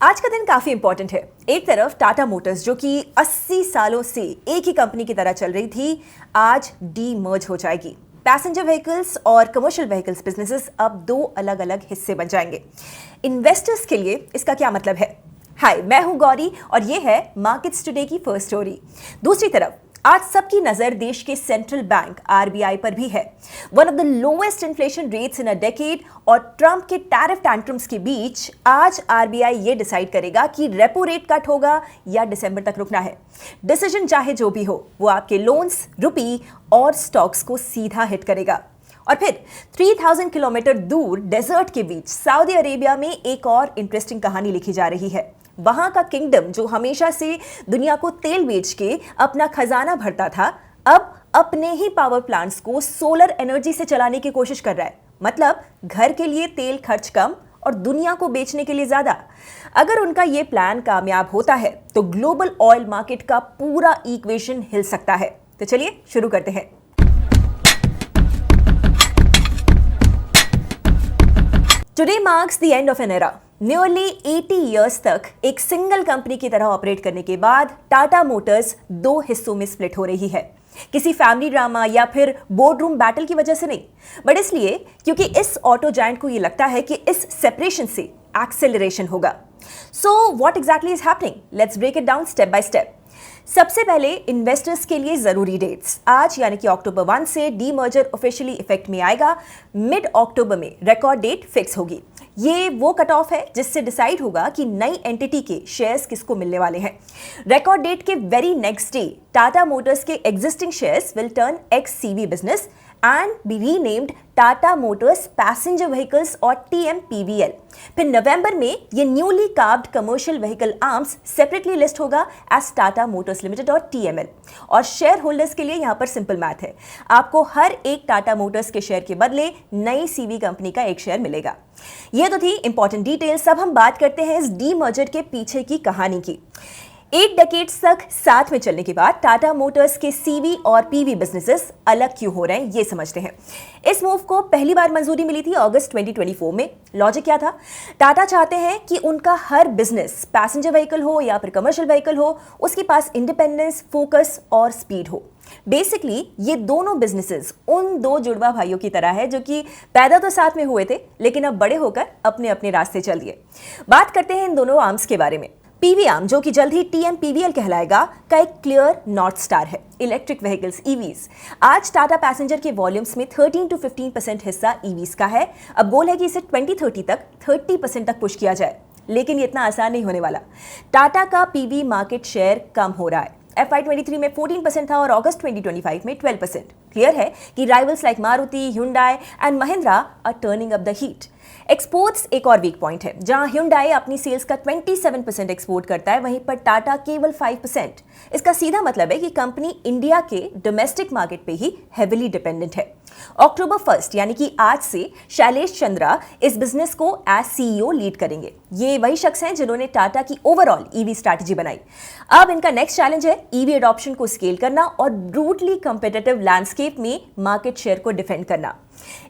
आज का दिन काफी इंपॉर्टेंट है। एक तरफ टाटा मोटर्स जो कि 80 सालों से एक ही कंपनी की तरह चल रही थी, आज डीमर्ज हो जाएगी। पैसेंजर व्हीकल्स और कमर्शियल व्हीकल्स बिजनेसेस अब दो अलग अलग हिस्से बन जाएंगे। इन्वेस्टर्स के लिए इसका क्या मतलब है? हाय, मैं हूं गौरी और ये है मार्केट्स टुडे की फर्स्ट स्टोरी। दूसरी तरफ आज सबकी नजर देश के सेंट्रल बैंक आरबीआई पर भी है। One of the lowest inflation rates in a decade और ट्रंप के टैरिफ टैंट्रम्स के बीच आज आरबीआई ये डिसाइड करेगा कि रेपो रेट कट होगा या दिसंबर तक रुकना है। डिसीजन चाहे जो भी हो, वो आपके लोन्स, रुपी और स्टॉक्स को सीधा हिट करेगा। और फिर 3000 किलोमीटर दूर डेजर्ट के बीच सऊदी अरेबिया में एक और इंटरेस्टिंग कहानी लिखी जा रही है। वहां का किंगडम जो हमेशा से दुनिया को तेल बेच के अपना खजाना भरता था, अब अपने ही पावर प्लांट्स को सोलर एनर्जी से चलाने की कोशिश कर रहा है। मतलब घर के लिए तेल खर्च कम और दुनिया को बेचने के लिए ज्यादा। अगर उनका ये प्लान कामयाब होता है तो ग्लोबल ऑयल मार्केट का पूरा इक्वेशन हिल सकता है। तो चलिए शुरू करते हैं। Today marks the end of an era. Nearly 80 years तक एक सिंगल कंपनी की तरह ऑपरेट करने के बाद टाटा मोटर्स दो हिस्सों में स्प्लिट हो रही है। किसी फैमिली ड्रामा या फिर बोर्ड रूम बैटल की वजह से नहीं, बट इसलिए क्योंकि इस ऑटो जायंट को ये लगता है कि इस सेपरेशन से एक्सेलरेशन होगा। So what exactly is happening? Let's break it down step by step. सबसे पहले इन्वेस्टर्स के लिए जरूरी डेट्स। आज यानी कि अक्टूबर 1 से डीमर्जर ऑफिशियली इफेक्ट में आएगा। मिड अक्टूबर में रिकॉर्ड डेट फिक्स होगी। ये वो कट ऑफ है जिससे डिसाइड होगा कि नई एंटिटी के शेयर्स किसको मिलने वाले हैं। रिकॉर्ड डेट के very next day Tata Motors के existing shares will turn X CV business and be renamed Tata Motors passenger vehicles और TMPVL। फिर नवंबर में ये newly carved commercial vehicle arms separately list होगा एज टाटा मोटर्स लिमिटेड और TML। और शेयर होल्डर्स के लिए यहाँ पर सिंपल मैथ है, आपको हर एक टाटा मोटर्स के शेयर के बदले नई सीवी कंपनी का एक शेयर मिलेगा। ये तो थी इंपॉर्टेंट डिटेल्स। अब हम बात करते हैं इस डीमर्जर के पीछे की कहानी की। 8 डेकेड्स तक साथ में चलने के बाद टाटा मोटर्स के सीवी और पीवी बिजनेसेस अलग क्यों हो रहे हैं, ये समझते हैं। इस मूव को पहली बार मंजूरी मिली थी अगस्त 2024 में। लॉजिक क्या था? टाटा चाहते हैं कि उनका हर बिजनेस, पैसेंजर व्हीकल हो या फिर कमर्शियल व्हीकल हो, उसके पास इंडिपेंडेंस, फोकस और स्पीड हो। बेसिकली ये दोनों बिजनेसेस उन दो जुड़वा भाइयों की तरह है जो कि पैदा तो साथ में हुए थे लेकिन अब बड़े होकर अपने अपने रास्ते चल दिए। बात करते हैं इन दोनों आर्म्स के बारे में। पीवी आर्म जो कि जल्द ही TMPVL कहलाएगा का एक क्लियर नॉर्थ स्टार है इलेक्ट्रिक व्हीकल्स, EVs। आज टाटा पैसेंजर के वॉल्यूम्स में 13 to 15% हिस्सा EVs का है। अब गोल है कि इसे 2030 तक 30% तक पुश किया जाए, लेकिन ये इतना आसान नहीं होने वाला। टाटा का पीवी मार्केट शेयर कम हो रहा है। FY23 में 14% था और अगस्त 2025 में 12%। क्लियर है कि rivals like Maruti, Hyundai and Mahindra are turning up the heat. Exports एक और वीक पॉइंट है। जहां Hyundai अपनी सेल्स का 27% एक्सपोर्ट करता है, वहीं पर टाटा केवल 5%। इसका सीधा मतलब है कि कंपनी इंडिया के डोमेस्टिक मार्केट पे ही हेविली डिपेंडेंट है। अक्टूबर 1 यानी कि आज से शैलेश चंद्रा इस बिजनेस को एज CEO लीड करेंगे। ये वही शख्स हैं जिन्होंने टाटा की ओवरऑल EV स्ट्रैटेजी बनाई। अब इनका नेक्स्ट चैलेंज है EV एडॉप्शन को स्केल करना और ब्रूटली कंपेटिटिव लैंडस्केप में मार्केट शेयर को डिफेंड करना।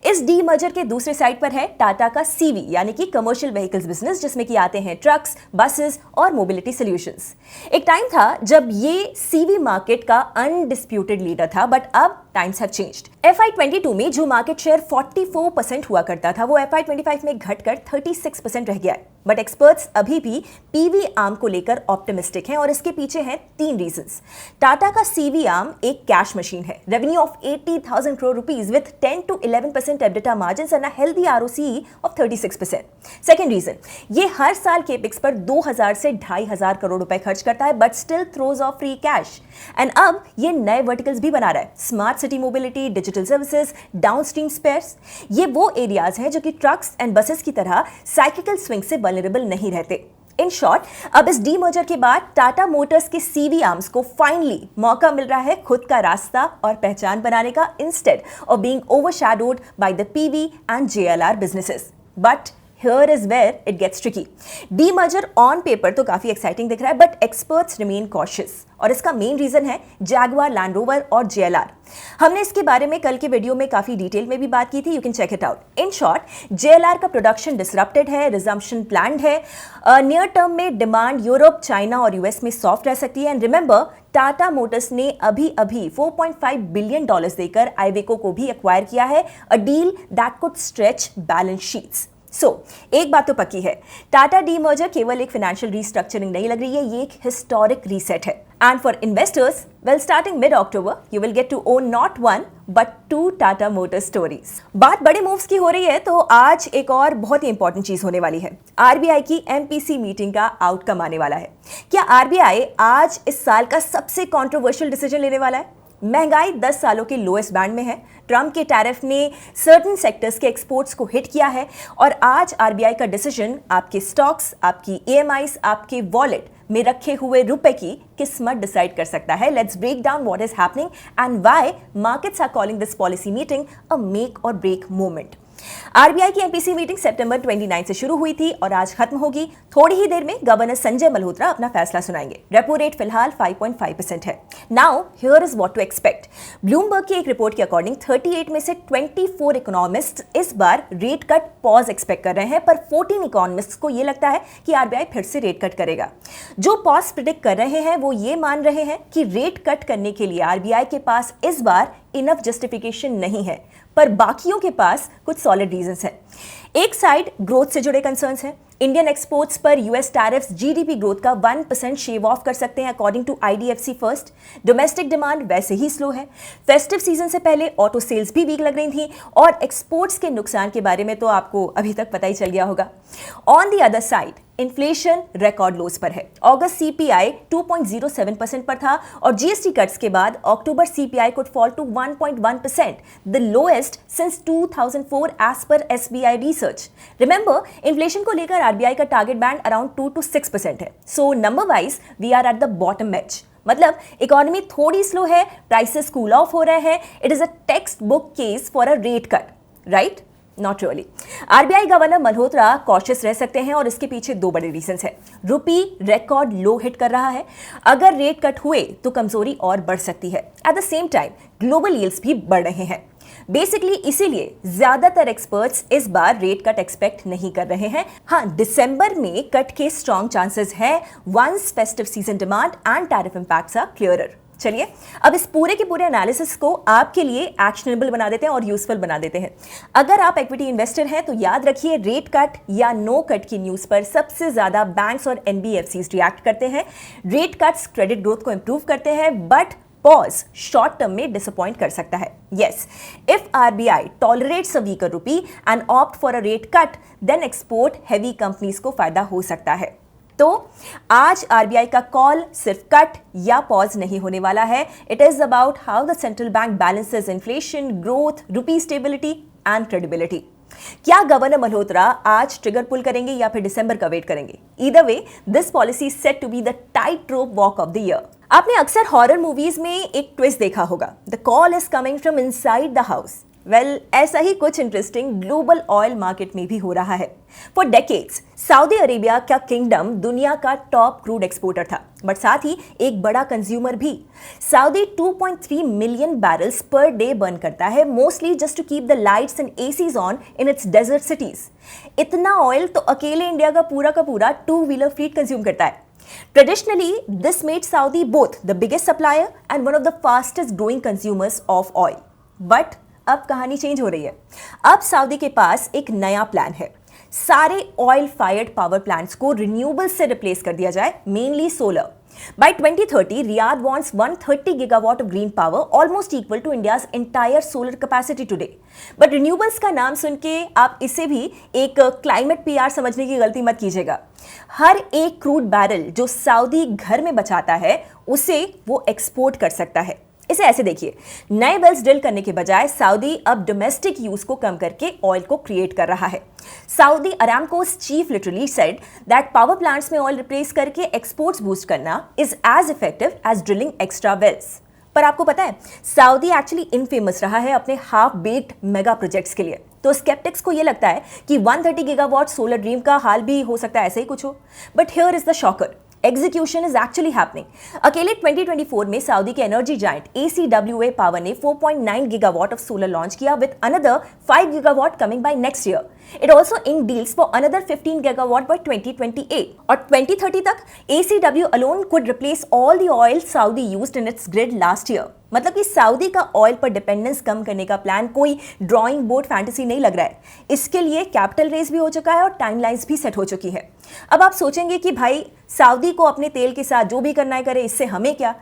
इस डीमर्जर के दूसरे साइड पर है टाटा का सीवी यानी कि कमर्शियल व्हीकल्स बिजनेस, जिसमें कि आते हैं ट्रक्स, बसेस और मोबिलिटी सॉल्यूशंस। एक टाइम था जब ये सीवी मार्केट का अनडिस्प्यूटेड लीडर था, बट अब टाइम्स हैव चेंज्ड। FY22 में जो मार्केट शेयर 44% हुआ करता था, वो FY25 में घटकर 36% रह गया है। बट एक्सपर्ट्स अभी भी पीवी आर्म को लेकर ऑप्टिमिस्टिक हैं और इसके पीछे हैं 3 रीजंस। टाटा का सीवी आर्म एक कैश मशीन है। Revenue of 80,000 crore rupees with 10 to 11% EBITDA margins and a healthy ROCE of 36%। Second reason, ये हर साल केपेक्स पर 2000 से 2500 करोड़ रुपए खर्च करता है, but still throws off free cash. And अब ये नए वर्टिकल्स भी बना रहा है, smart city mobility, digital services, downstream spares. ये वो एरियाज हैं जो कि ट्रक्स एंड बसेस की तरह साइक्लिकल स्विंग से वल्नरेबल नहीं रहते। इन शॉर्ट, अब इस डीमर्जर के बाद टाटा मोटर्स के सीवी आर्म्स को फाइनली मौका मिल रहा है खुद का रास्ता और पहचान बनाने का, instead of being overshadowed by the PV and JLR businesses. But here is where it gets tricky. Demerger on paper तो काफी एक्साइटिंग दिख रहा है, बट एक्सपर्ट्स रिमेन कॉशियस, और इसका मेन रीजन है जैगुआर लैंड रोवर और जेएलआर। हमने इसके बारे में कल के वीडियो में काफी डिटेल में भी बात की थी, you can check it out. In short, JLR का प्रोडक्शन डिसरप्टेड है, रिजम्पशन प्लान्ड है। नियर टर्म में डिमांड यूरोप, चाइना और यूएस में सॉफ्ट रह सकती है। एंड रिमेंबर, टाटा मोटर्स ने अभी $4.5 बिलियन देकर आइवेको को भी एक्वायर किया है, a deal that could stretch balance sheets. एक बात तो पक्की है, टाटा डीमर्जर केवल एक फाइनेंशियल रीस्ट्रक्चरिंग नहीं लग रही है, ये एक हिस्टोरिक रीसेट है। And for investors, well starting mid October you will get to own not one but 2 Tata motor stories. बात बड़े मूव्स की हो रही है, तो आज एक और बहुत ही इंपॉर्टेंट चीज होने वाली है। आरबीआई की एमपीसी मीटिंग का आउटकम आने वाला है। क्या आरबीआई आज इस साल का सबसे कंट्रोवर्शियल डिसीजन लेने वाला है? महंगाई 10 सालों के लोएस्ट बैंड में है, ट्रम्प के टैरिफ ने सर्टेन सेक्टर्स के एक्सपोर्ट्स को हिट किया है, और आज आरबीआई का डिसीजन आपके स्टॉक्स, आपकी ईएमआईज, आपके वॉलेट में रखे हुए रुपए की किस्मत डिसाइड कर सकता है। Let's break down what is happening and why markets are calling this policy meeting a make or break moment. RBI की एमपीसी मीटिंग सितंबर 29 से शुरू हुई थी और आज खत्म होगी। थोड़ी ही देर में गवर्नर संजय मल्होत्रा अपना फैसला सुनाएंगे। रेपो रेट फिलहाल 5.5% है। Now here is what to expect. Bloomberg की एक रिपोर्ट के अकॉर्डिंग 38 में से 24 इकोनॉमिस्ट इस बार रेट कट पॉज एक्सपेक्ट कर रहे हैं, पर 14 इकोनॉमिस्ट को यह लगता है कि आरबीआई फिर से रेट कट करेगा। जो पॉज प्रिडिक्ट कर रहे हैं वो ये मान रहे हैं कि रेट कट करने के लिए आरबीआई के पास इस बार इनफ जस्टिफिकेशन नहीं है, पर बाकियों के पास कुछ सॉलिड रीजंस हैं। एक साइड ग्रोथ से जुड़े कंसर्न्स हैं। इंडियन एक्सपोर्ट्स पर यूएस टैरिफ्स जीडीपी ग्रोथ का 1% शेव ऑफ कर सकते हैं according to IDFC first. Domestic demand वैसे ही स्लो है। फेस्टिव सीजन से पहले ऑटो सेल्स भी वीक लग रही थी, और एक्सपोर्ट्स के नुकसान के बारे में तो आपको अभी तक पता ही चल गया होगा। On the other side, inflation record loss पर है। अगस्त सीपीआई 2.07% पर था, और जीएसटी कट्स के बाद अक्टूबर CPI could fall to 1.1%, the lowest since 2004 as per SBI research. Remember, inflation को लेकर आरबीआई का टारगेट बैंड अराउंड 2 to 6% है। So number wise we are at the bottom edge. मतलब इकोनॉमी थोड़ी स्लो है, प्राइसेस कूल ऑफ हो रहे हैं। It is a textbook case for a rate cut, right? Not really. RBI governor Malhotra cautious रह सकते हैं, और इसके पीछे 2 बड़े रीजंस हैं। रुपी रिकॉर्ड लो हिट कर रहा है, अगर रेट कट हुए तो कमजोरी और बढ़ सकती है। At the same time global yields भी बढ़ रहे हैं। बेसिकली इसीलिए ज्यादातर एक्सपर्ट्स इस बार रेट कट एक्सपेक्ट नहीं कर रहे हैं। हाँ, दिसंबर में कट के स्ट्रॉन्ग चांसेस है once festive season demand and tariff impacts are clearer. चलिए अब इस पूरे के पूरे एनालिसिस को आपके लिए एक्शनेबल बना देते हैं और यूजफुल बना देते हैं। अगर आप इक्विटी इन्वेस्टर हैं तो याद रखिए, रेट कट या नो कट की न्यूज पर सबसे ज्यादा बैंक्स और एनबीएफसीज रिएक्ट करते हैं। रेट कट्स क्रेडिट ग्रोथ को इंप्रूव करते हैं, बट पॉज शॉर्ट टर्म में डिसअपॉइंट कर सकता है। Yes, if RBI tolerates a weaker rupee and opt for a rate cut, then export heavy companies को फायदा हो सकता है। तो आज आरबीआई का कॉल सिर्फ कट या पॉज नहीं होने वाला है। It is about how the central bank balances inflation, growth, rupee stability and credibility. क्या गवर्नर मल्होत्रा आज ट्रिगर पुल करेंगे या फिर दिसंबर का वेट करेंगे? Either way, this policy set to be the tightrope walk of the year. आपने अक्सर horror movies में एक ट्विस्ट देखा होगा, the call is coming from inside the house. Well, ऐसा ही कुछ इंटरेस्टिंग ग्लोबल ऑयल मार्केट में भी हो रहा है। फॉर डेकेड्स सऊदी अरेबिया का किंगडम दुनिया का टॉप क्रूड एक्सपोर्टर था, बट साथ ही एक बड़ा कंज्यूमर भी। Saudi 2.3 million barrels per day burn करता है, mostly just to keep the lights and ACs on in its desert cities. इतना ऑयल तो अकेले इंडिया का पूरा 2-व्हीलर फ्लीट कंज्यूम करता है। Traditionally, this made Saudi both the biggest supplier and one of the fastest growing consumers of oil. But अब कहानी change हो रही है। अब सऊदी के पास एक नया प्लान है। सारे ऑयल फायर्ड पावर प्लांट्स को रिन्यूएबल से रिप्लेस कर दिया जाए, mainly solar. By 2030, Riyadh wants 130 gigawatt of green power, almost equal to India's entire solar capacity today. But renewables का नाम सुन के आप इसे भी एक क्लाइमेट पीआर समझने की गलती मत कीजिएगा। हर एक क्रूड बैरल जो सऊदी घर में बचाता है, उसे वो एक्सपोर्ट कर सकता है। इसे ऐसे देखिए, नए वेल्स ड्रिल करने के बजाय सऊदी अब डोमेस्टिक यूज को कम करके ऑयल को क्रिएट कर रहा है। Saudi Aramco's chief literally said that power plants में ऑयल रिप्लेस करके एक्सपोर्ट्स बूस्ट करना is as effective as drilling extra wells. पर आपको पता है, सऊदी एक्चुअली इनफेमस रहा है अपने हाफ बेक्ड मेगा प्रोजेक्ट्स के लिए। तो स्केप्टिक्स को ये लगता है कि 130 गीगावाट सोलर ड्रीम का हाल भी हो सकता है ऐसे ही कुछ हो। But here is the shocker, execution is actually happening. अकेले 2024 में सऊदी के एनर्जी जायंट ACWA पावर ने 4.9 गीगावाट ऑफ सोलर लॉन्च किया, with another 5 gigawatt coming by next year. It also inked deals for another 15 gigawatt by 2028. और 2030 तक ACW alone could replace all the oil Saudi used in its grid last year. मतलब कि Saudi का oil पर dependence कम करने का plan कोई drawing board fantasy नहीं लग रहा है। इसके लिए कैपिटल रेज भी हो चुका है और टाइमलाइंस भी सेट हो चुकी है। अब आप सोचेंगे कि भाई सऊदी को अपने तेल के साथ जो भी करना है करे, इससे हमें क्या।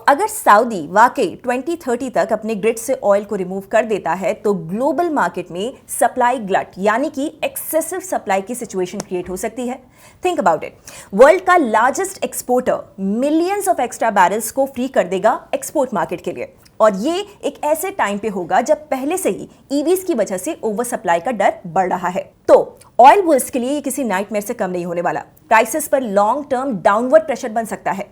अगर सऊदी वाकई 2030 तक अपने ग्रिड से ऑयल को रिमूव कर देता है तो ग्लोबल मार्केट में सप्लाई ग्लट यानी कि एक्सेसिव सप्लाई की सिचुएशन क्रिएट हो सकती है। थिंक अबाउट इट, वर्ल्ड का largest exporter millions of extra barrels को फ्री कर देगा एक्सपोर्ट मार्केट के लिए, और ये एक ऐसे टाइम पे होगा जब पहले से ही ईवीज की वजह से ओवर सप्लाई का डर बढ़ रहा है। तो ऑयल बुल्स के लिए ये किसी नाइटमेयर से कम नहीं होने वाला। प्राइसेस पर लॉन्ग टर्म डाउनवर्ड प्रेशर बन सकता है।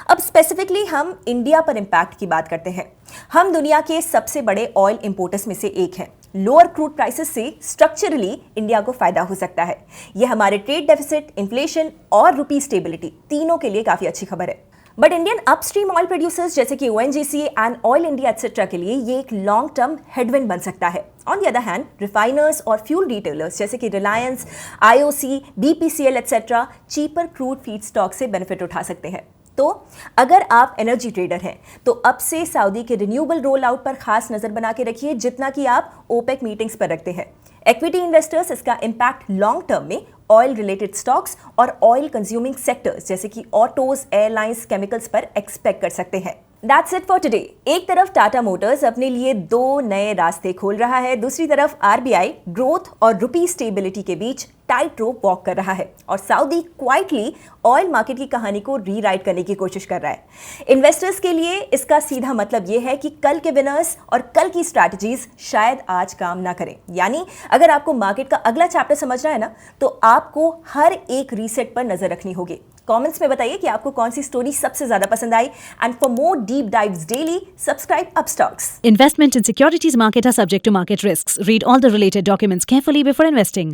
अब स्पेसिफिकली हम इंडिया पर इंपैक्ट की बात करते हैं। हम दुनिया के सबसे बड़े ऑयल इंपोर्टर्स में से एक हैं। लोअर क्रूड प्राइसेस से स्ट्रक्चरली इंडिया को फायदा हो सकता है। यह हमारे ट्रेड डेफिसिट, इन्फ्लेशन और रुपी स्टेबिलिटी तीनों के लिए काफी अच्छी खबर है। But Indian upstream oil producers जैसे कि ONGC and oil India etcetera के लिए ये एक लॉन्ग टर्म हेडविंड बन सकता है। On the other hand refiners और फ्यूल रिटेलर्स जैसे कि Reliance, IOC, BPCL etcetera cheaper crude feed stock से बेनिफिट उठा सकते हैं। तो अगर आप एनर्जी ट्रेडर हैं तो अब से सऊदी के रिन्यूएबल रोल आउट पर खास नजर बना के रखिए, जितना कि आप ओपेक मीटिंग्स पर रखते हैं। इक्विटी इन्वेस्टर्स इसका इंपैक्ट लॉन्ग टर्म में ऑयल रिलेटेड स्टॉक्स और ऑयल कंज्यूमिंग सेक्टर्स जैसे कि ऑटोज, एयरलाइंस, केमिकल्स पर एक्सपेक्ट कर सकते हैं। That's it for today। एक तरफ टाटा मोटर्स अपने लिए 2 नए रास्ते खोल रहा है, दूसरी तरफ RBI ग्रोथ और रुपी स्टेबिलिटी के बीच टाइट रोप वॉक कर रहा है, और सऊदी क्वाइटली ऑयल मार्केट की कहानी को रीराइट करने की कोशिश कर रहा है। इन्वेस्टर्स के लिए इसका सीधा मतलब यह है कि कल के विनर्स और कल की स्ट्रैटेजीज शायद आज काम ना करें। यानी अगर आपको मार्केट का अगला चैप्टर समझना है ना, तो आपको हर एक रीसेट पर नजर रखनी होगी। कमेंट्स में बताइए कि आपको कौन सी स्टोरी सबसे ज्यादा पसंद आई। And for more deep dives daily, subscribe Upstox. Investment in securities market are subject to market risks. Read all the related documents carefully before investing.